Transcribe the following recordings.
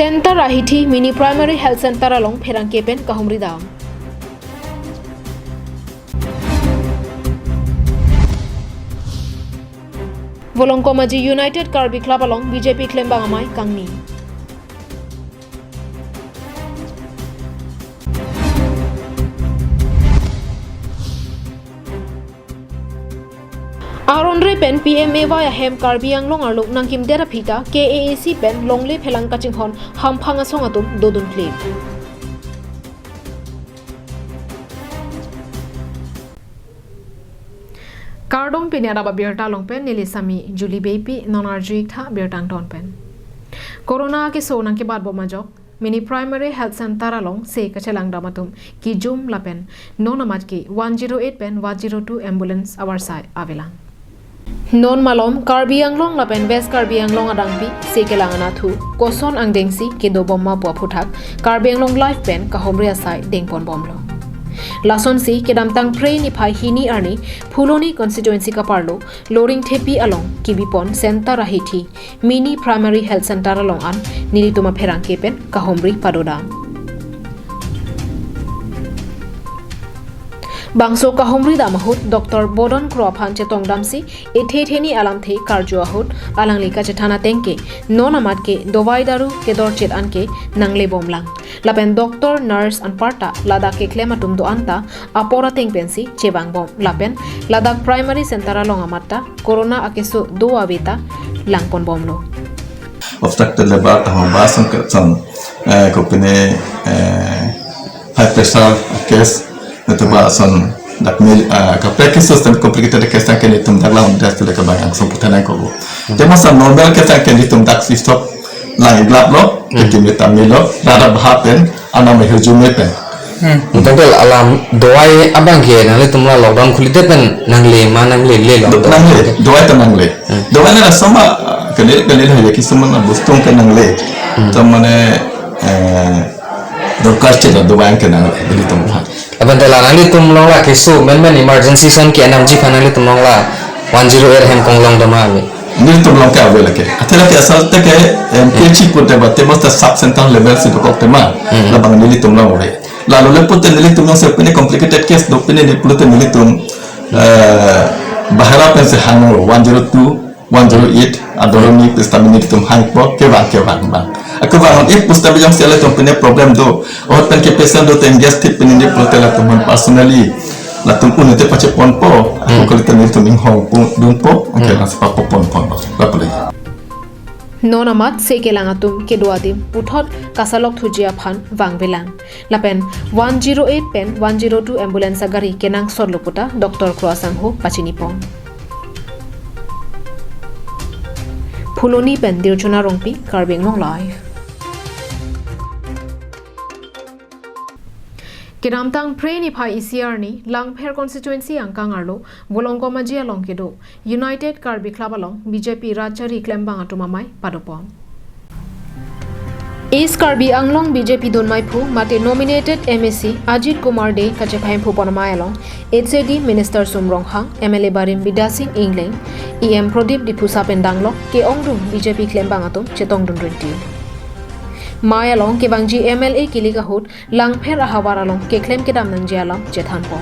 Center Rahithi Mini Primary Health Center along Perangkepen Kahumridam. Volongkomaji United Karbi Club along BJP Klembangamai Kangni. Aronre pen PMA via hem Karbi Anglong Arluk Nangkim Derapita KAAC pen Longle Pelang Kachinghon Hampanga Songatum Dodun Clip. Kardong pen Adap Abirta long pen Nilisami Julie Baby non-arjuik tha Birtang Don pen. Corona ke so nang ke bad bomajok Mini Primary Health Center along se kachelang damatum ki jum lapen non amat ki 108 pen 102 ambulance our side avelang. Non malom Karbi Anglong lapen West Karbi Anglong adangpi se kelangana thu koson ang dengsi ke do bomma bua phuthak Karbi Anglong life pen ka homria sai dengpon bomlo. Lason si kedam tang pray ni phai hini arni Phuloni constituency ka parlo loring thepi along kibipon center rahithi Mini Primary Health Center along an nilituma pherang kepen ka homri padodang. Bangso ka homri damahut Dr. Bodon Krophan chetong damsi ethetheni alam the karjo ahut alangli ka chethana tengke non amat ke dowai daru ke dor chet anke nangle bomlang lapen doctor nurse an parta ladak ke klematum do anta apora teng pensi chebang bom lapen ladak primary center along amatta corona akeso do abeta langpon bomlo obstructed liver bahasang kerson kopine high pressure case itu bahasan dak mil kapek system complicated case yang kini tum dak lawan dak tu leka bayang sebutan yang kau. Jadi masa normal case yang kini tum dak stop lang iglap lo, kini tamil lo, nada bahapen, anak mehujum pen. Betul alam doai abang ke nanti tumlah lockdown kulit pen nangle mana nangle le lo. Nangle, doai tu nangle. Doai ni sama kini lah ya kisah mana bustung ke nangle. Tamane dokar cila doai ke nangle beli tumlah. Abang telah nanti tumlah lah kesu men emergency san ke enam jika nanti tumlah lah 108 hem konglong damai. Ni tumlah ke awal lagi. Athera ke asal tak ke PH pun debat tebas tak sub center level si doktor tema. Labang ni tumlah orang. Lalu lepas tu ni tumlah sepenuhnya complicated case doktor ni lepas tu ni tum bahara pensi hangur 102 108 adorang ni pesta ni tum hang po ke bang. Aku bangun pesta yang saya tu punya problem tu. Orang pen ke pesta tu tengas tip ni protelah teman personally. La tum pun itu pakai pon po. Aku kalau tu ni tum inghong pun dun po. Okay, nasi papo pon. Apa lagi? Nonamat se kelangatum ke doadim puthot kasalok thujia phan wangbelang lapen 108 pen 102 ambulance gari kenang sorloputa Dr. Croasang ho pachinipong Phuloni pen dirchuna rongpi Karbing long live Kedamtang pray ni phai ECR ni Langpher constituency angkang arlo Volongkomaji along kedo United Karbi Club along BJP Rachari Klembang atumamai padopon East Karbi Anglong BJP Donmai Phu mate nominated MSc Ajit Kumar De kachephai phu ponamai along HAD Minister Sumrong Hang MLA Barim Bidasing Ingling EM Prodip Dipusa Pendanglo ke ongdum BJP Klembang atum chetong dun 20 Maya long ke bangji MLA kiliga hut langpher ahawara long ke claim ke dam nang jalam jethan po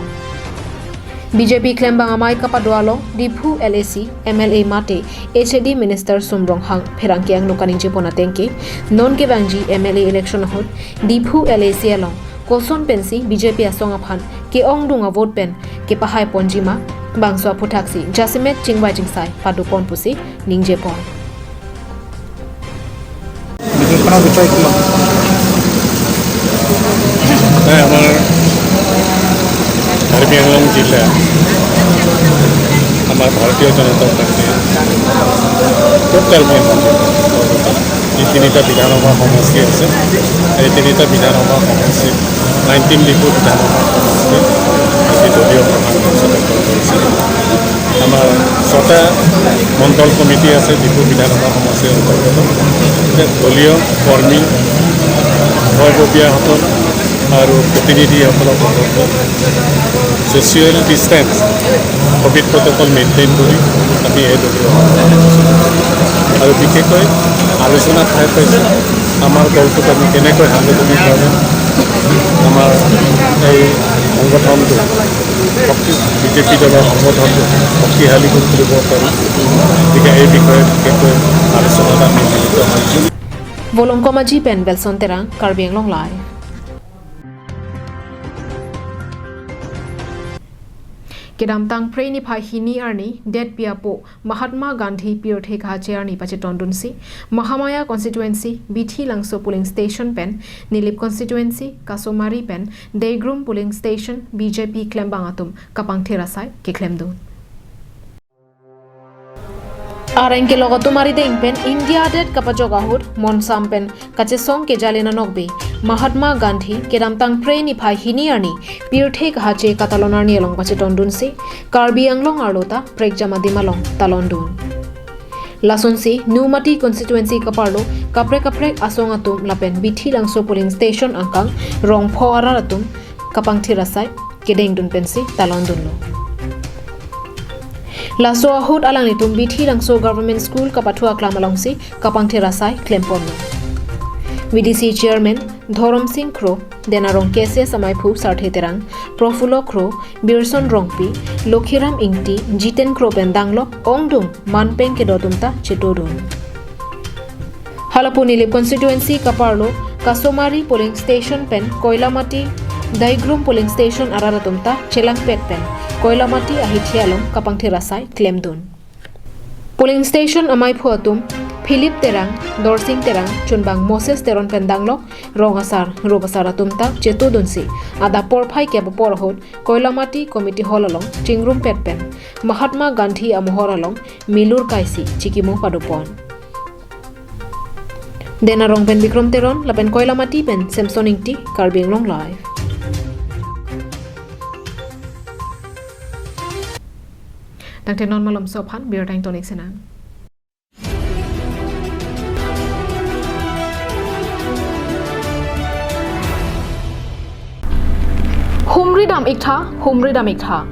BJP claim bang amai kapadwa long Diphu LAC MLA mate HAD Minister Sumrong Hang pherang ke ang lokaning jepona tengke non ke bangji MLA election hut Diphu LAC long koson pensi BJP asong aphan ke ong dunga vote pen ke pahai ponjima bangso puthaksi jasimet chingwai jingsai padupon pusi ningje pon Kena bicara kuma. Amar Karbi Anglong jilla. Amar Bharatiya Janata Party. Total में ये तीनटा विधानसभा समष्टि আছে এই তিনিটা বিধানসভা সমষ্টি 19 লিপু বিধানসভা সমষ্টি আজি দলীয় প্ৰধান কৰিছে আমাৰ ছটা মণ্ডল কমিটি আছে ডিপু বিধানসভা সমষ্টিৰ অন্তৰ্গত দলীয় কৰ্মী ভয়ববীয়াসকল আৰু প্ৰতিনিধিসকলক social distance covid protocol maintain কৰি আমি এই দলীয় আৰু বিশেষকৈ আলোচনাত ঠাই পাইছোঁ আমাৰ দলটোক আমি কেনেকৈ সাংগঠনিকভাৱে আমাৰ এই সংগঠনটো বিজেপি দলৰ সংগঠনটো শক্তিশালী কৰি তুলিব পাৰোঁ গতিকে এই বিষয়ে বিশেষকৈ আলোচনাত আমি মিলিত হৈছোঁ Volong Komaji Pen Belson Terang Karbi Anglong Lai Kedam tang pre ni phai hini arni det piapo Mahatma Gandhi Pirthe kha chairni pacheton dunsi Mahamaya constituency Bithi Langso polling station pen Nilip constituency Kasomari pen Deigrum polling station BJP Klembangatum Kapang Therasai ke Klemdu Arengke logotu mari ding pen India det kapajoga hud monsam pen kachesong ke jalena nokbe Mahatma Gandhi kedam tang pre ni phai hini arni Pirthe kha che katalonar ni along pacheton dunsi Karbi Anglong arlota prek jama dimalong talondun Lasonsi Numati constituency kaparlo kapre asong atum lapen Bithi Langso polling station angkang rongpho araratum kapang thirasai kedeng dun pensi talondun lo Laso ahut alang nitum Bithi Langso government school kapathua klamalongsi kapang thirasai klempon VDC chairman Dhorom Singh Kro denarong kese samai phu sarthe terang Profulo Kro Birson Rongpi Lokhiram Ingti Jiten Kro pendanglo ongdung manpeng ke dotumta chetodun Halapuni lip constituency kaparlo Kasomari polling station pen Koilamati Daigrum polling station araratumta Chelangpet pen Koilamati ahithialong kapang thirasai klemdun polling station amai phuatum Philip Terang Dorsing Terang Chunbang Moses Teron pendanglo Rongasar Robasar atumta chetodunsi ada porphai ke porhot Koilamati committee holalong Chingrum petpen Mahatma Gandhi amohoralong Milur Kaisi Chikimo padupon denarong pen Bikrom Teron lapen Koilamati pen Samsoningti Karbing Long Live Dangte non malom sophan bir tang tonik senang Humri dam ikha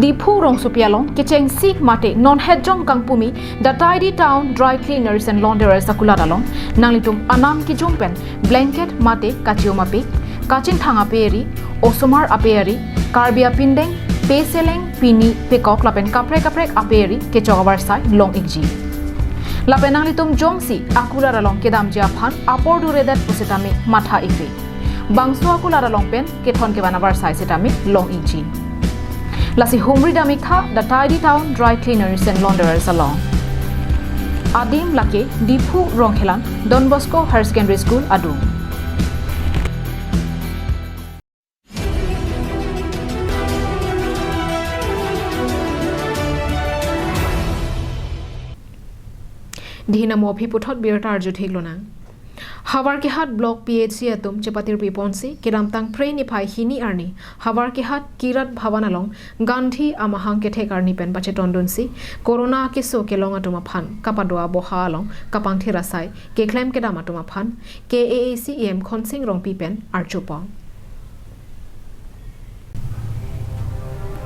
Dipu rong supialong kecheng sik mate non hedjong kangpumi the tidy town dry cleaners and launderers sakula dalong nanglitum anam ki jumpen blanket mate kachioma pik kachin thanga peri osomar aperi karbia pindeng peseleng pini pekok lapen kaprek aperi kechogabar sai long ikji lapen nanglitum jongsi akula dalong kedam jia phan apor duredat pusitami matha ikri bangso akula dalong pen kethon ke banabar sai setami long ikji Lasi Humri Damikha, the tidy town dry cleaners and launderers along. Adim Lake, Dipu Ronghelan, Don Bosco Higher Secondary School, Adu. Dihina Mopi Putot Birta Arjuthiglonan. Havar ke hat block PHC atum chepatir piponsi kiram tang pre ni phai hini arni havar ke hat kirat bhavanalong Gandhi amahang ke thek arni pen bache tondunsi corona ke so ke long atuma phan kapadwa boha along kapang thirasai ke claim ke dam atuma phan KAACEM khonsing rong pi pen archupa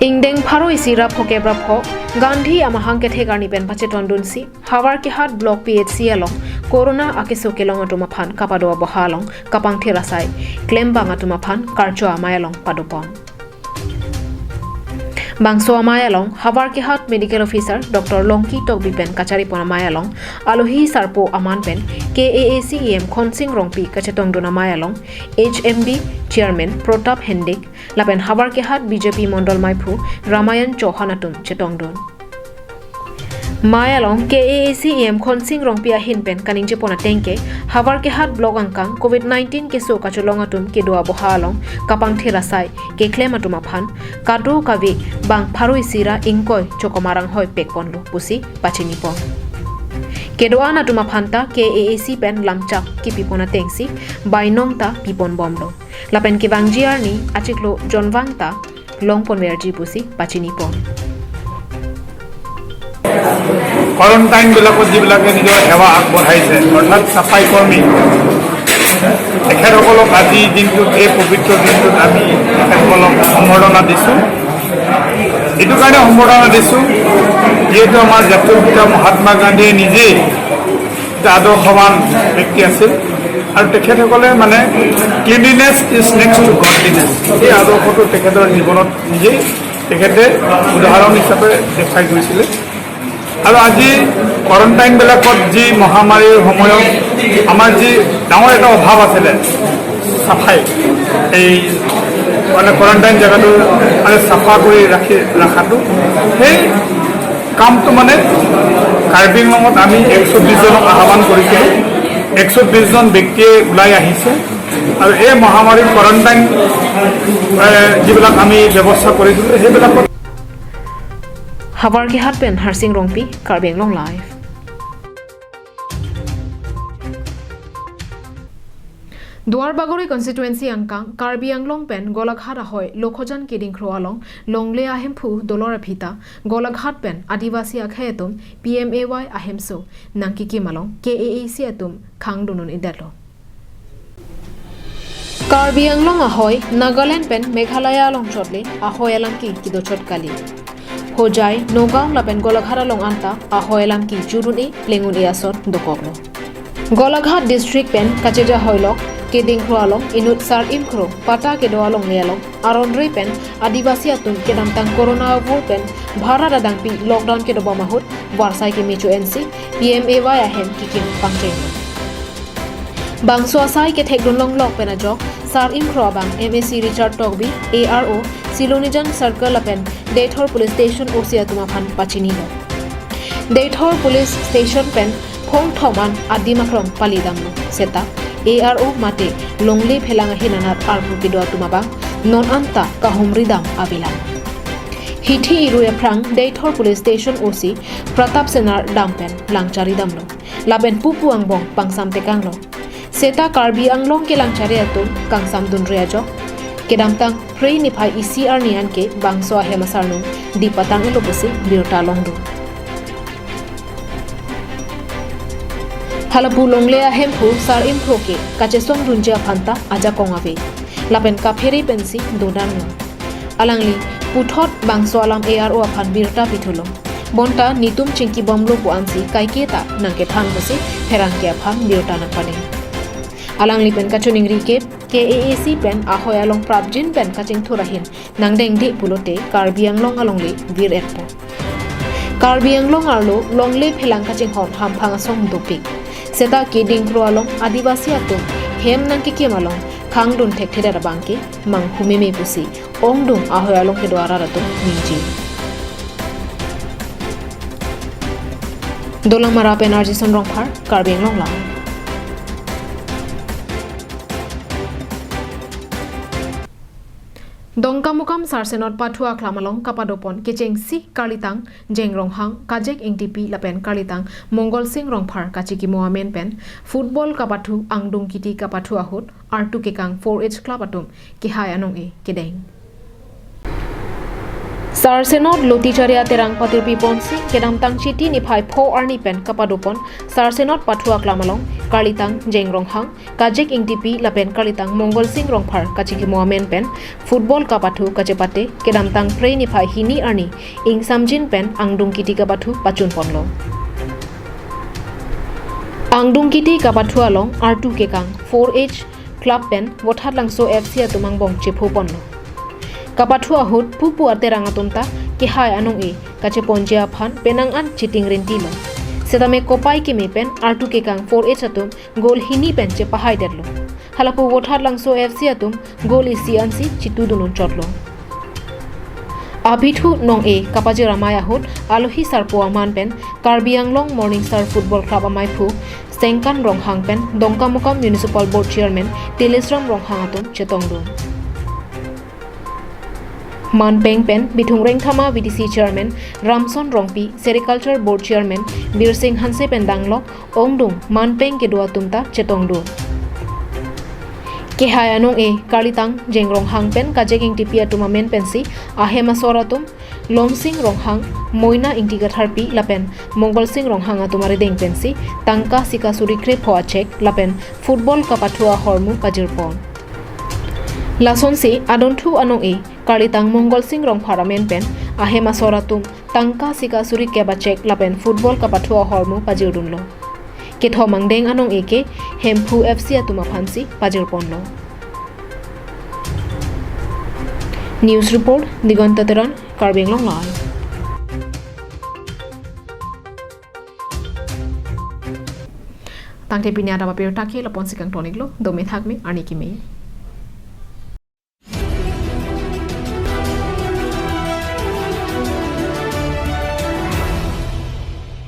Ingdeng pharo isira phoke bra pho Gandhi amahang ke thek arni pen bache tondunsi havar ke hat block PHC along Corona akiso kelong atuma phan kapadwa bohalong kapang thirasai claim bang atuma phan karcho amayalong padupon bangso amayalong havar ke hat medical officer Dr. Longki Tokbi pen kachari pon amayalong alohi sarpo aman pen KAACEM khonsing rongpi kachetong dona amayalong HMB chairman Protap Hendik lapen havar ke hat BJP mondol maipu Ramayan Chauhanatum chetong don Mayalong KAACEM khonsing rongpia hinpen kaning jepona tengke havar ke hat blog angkang COVID-19 ke so kacholongatum ke doa bohalong kapang thirasai ke klematuma phan kadu kavi bang pharoi sira ingkoi chokomarang hoi pekponlo pusi pachinipon kedoa natuma phanta KAAC pen lamchak ki pipona tengsi bainongta pipon bomlo lapen ki bangjiarni achiklo jonwangta longpon werji pusi pachinipon Quarantine bilakot jibilake nijor sewa agborhaise orthat sapai kormi তেখেতসকলক আজি দিনটোত এই পবিত্ৰ দিনটোত আমি তেখেতসকলক সম্বৰ্ধনা দিছোঁ। এইটো কাৰণে সম্বৰ্ধনা দিছোঁ যিহেতু আমাৰ জাতীয় পিতা মহাত্মা গান্ধীয়ে নিজেই এটা আদৰ্শৱান ব্যক্তি আছিল আৰু তেখেতসকলে মানে ক্লিনলিনেছ ইজ নেক্সট টু গডলিনেছ এই আদৰ্শটো তেখেতৰ জীৱনত নিজেই তেখেতে উদাহৰণ হিচাপে দেখাই গৈছিলে। আৰু আজি কোৱাৰেণ্টাইনবিলাকত যি মহামাৰীৰ সময়ত আমাৰ যি ডাঙৰ এটা অভাৱ আছিলে চাফাই, এই মানে কোৱাৰেণ্টাইন জেগাটো মানে চাফা কৰি ৰখাটো, সেই কামটো মানে কাৰ্বি আংলঙত আমি 120 জনক আহ্বান কৰিছিলোঁ। 120 জন ব্যক্তিয়ে ওলাই আহিছে আৰু এই মহামাৰীৰ কোৱাৰেণ্টাইন যিবিলাক আমি ব্যৱস্থা কৰিছিলোঁ সেইবিলাকত Havar ki hat pen Harsing Rongpi Karbi Anglong Live. Duar Bagori constituency angkang Karbi Anglong pen Golaghat ahoy Lokhojan Kiding Kroalong Longle Ahempu Dolora Phita Golaghat pen Adivasi Akhetum PMAY Ahemso Nankiki Malong KAAC atum Khangdunun Idalo. Karbi Anglong ahoy Nagaland pen Meghalaya along shortly ahoy alamki kidochot kali. Hojai Nogam lapen Golaghat along anta ahoy alamki jurun e lengun e asot dokoglo. Golaghat district pen Kacheja hoylok Keding Kroalong inut sar imkro pata kedo along lealong arondre pen adivasi atun kedam tang corona war pen bharat adang pi lockdown kedo bamahut warsai ke michu NC PMAY ahem kikim pangcheng bangso asai ke thekdonlong lok pen ajok sar imkro bang MSc Richard Togbi ARO Silonijan Circle apen Dethor Police Station Osia tumaphan pachini lo Dethor Police Station pen Khong Thoman Adimakrom Palidamlo Seta ARO mate Longli Phelanga Hinanar Arpu Kidwa Tumabang Non Anta Kahumridam Abilam Hithi Iruya Prang Dethor Police Station OC Pratap Senar Dampen Langchari Damlo Laben Pupu Angbong Pangsam Tekanglo Seta Karbi Anglong ke Langchari Atun Kangsam Dunreajo Kedamtang Prei Nipai ECR Nian ke Bangso Hemasarnum Di Patang Eloposi Birta Longdu Halapu Longle Ahempu Sar Improke Kachesong Dunja Panta Aja Kongave Lapen Kaperi Pensi Dodanlo Alangli Puthot Bangso Alam ARO Aphan Birta Pithulo Bonta Nitum Chinki Bomlo Puansi Kaiketa Nangke Than Bosi Herangke Aphan Birta Napane Alangli pen Kachuningri ke KAAC pen ahoy along Prabjin pen Kaching Thurahin Nangdeng Di Pulote Karbi Anglong alongli Bir Ekpo Karbi Anglong Arlo Longle Phelang Kaching Hon Hampanga Song Dopik Seta Keding Kroalong Adivasi atum Hem Nangki Kemalong Khangdun Thektheda Bangke Mang Humeme Pusi Ongdung ahoy along ke Dwara Ratum Minji Dolang Mara pen Arjison Rongphar Karbi Anglong Lang Dongkamukam Sarsenot Pathua Klamalong Kapadopon Kecheng Si Kalitang Jeng Ronghang Kajek Ingtipi Lapen Kalitang Mongol Singh Rongphar Kachiki Mohamen Pen Football Kapathu Angdung Kiti Kapathu Ahut R2 Kekang 4H Club Atum Kihai Anong E Kedeng Sarsenot Loticharia Terang Patir Piponsi Kedamtang Chiti Nipai Po Arni Pen Kapadopon Sarsenot Pathua Klamalong Kalitang Jeng Ronghang Kajek Ingtipi Lapen Kalitang Mongol Singh Rongphar Kachiki Mohamen Pen Football Kapathu Kachepate Kedamtang Prei Nipai Hini Arni Ing Samjin Pen Angdung Kiti Kapathu Pachun Ponlo Angdung Kiti Kapathu Along R2 Kekang 4H Club Pen Wothat Langso FC Atumang Bong Chepo Ponlo Kapathu Ahut Pupu Aterang Atumta Kihai Anong E Kache Ponjia Phan Penang An Chiting Rentilo Sedame Kopai Kimi Pen R2 Kekang 4H Atum Gol Hini Pen Che Pahai Derlo Halapu Wothat Langso FC Atum Gol Isi Ansi Chitu Dunun Chotlo Abithu Nong E Kapaji Ramaya Hut Alohi Sarpo Aman Pen Karbi Anglong Morning Star Football Club Amaipu Sengkan Ronghang Pen Dongkamukam Municipal Board Chairman Tilesram Ronghang Atum Chetongdu Manpeng Pen Bithung Rengthama VDC Chairman Ramson Rongpi Sericulture Board Chairman Bir Singh Hanse Pen Danglok Ongdung Manpeng Kedua Tumta Chetongdu Kehai anong e Kalitang jengrong hang pen kajeging tipia tumamen pensi ahema soratum lomsing rong hang moina ingtiga tharpi lapen mongol sing rong hang atumari deng pensi tangka sika suri kre phoa chek lapen football kapathua hormu pajirpon lason si adontu anong e Kalitang mongol sing rong pharamen pen ahema soratum tangka sika suri keba chek lapen football kapathua hormu pajirdunlo Ketho mangdeng anong eke hempu FC atuma phansi pajirponlo News report Diganta Teran Karbenglong Live Tangte pinya Adap Abirta ke lapon sikang toniklo dome thakme ani kimi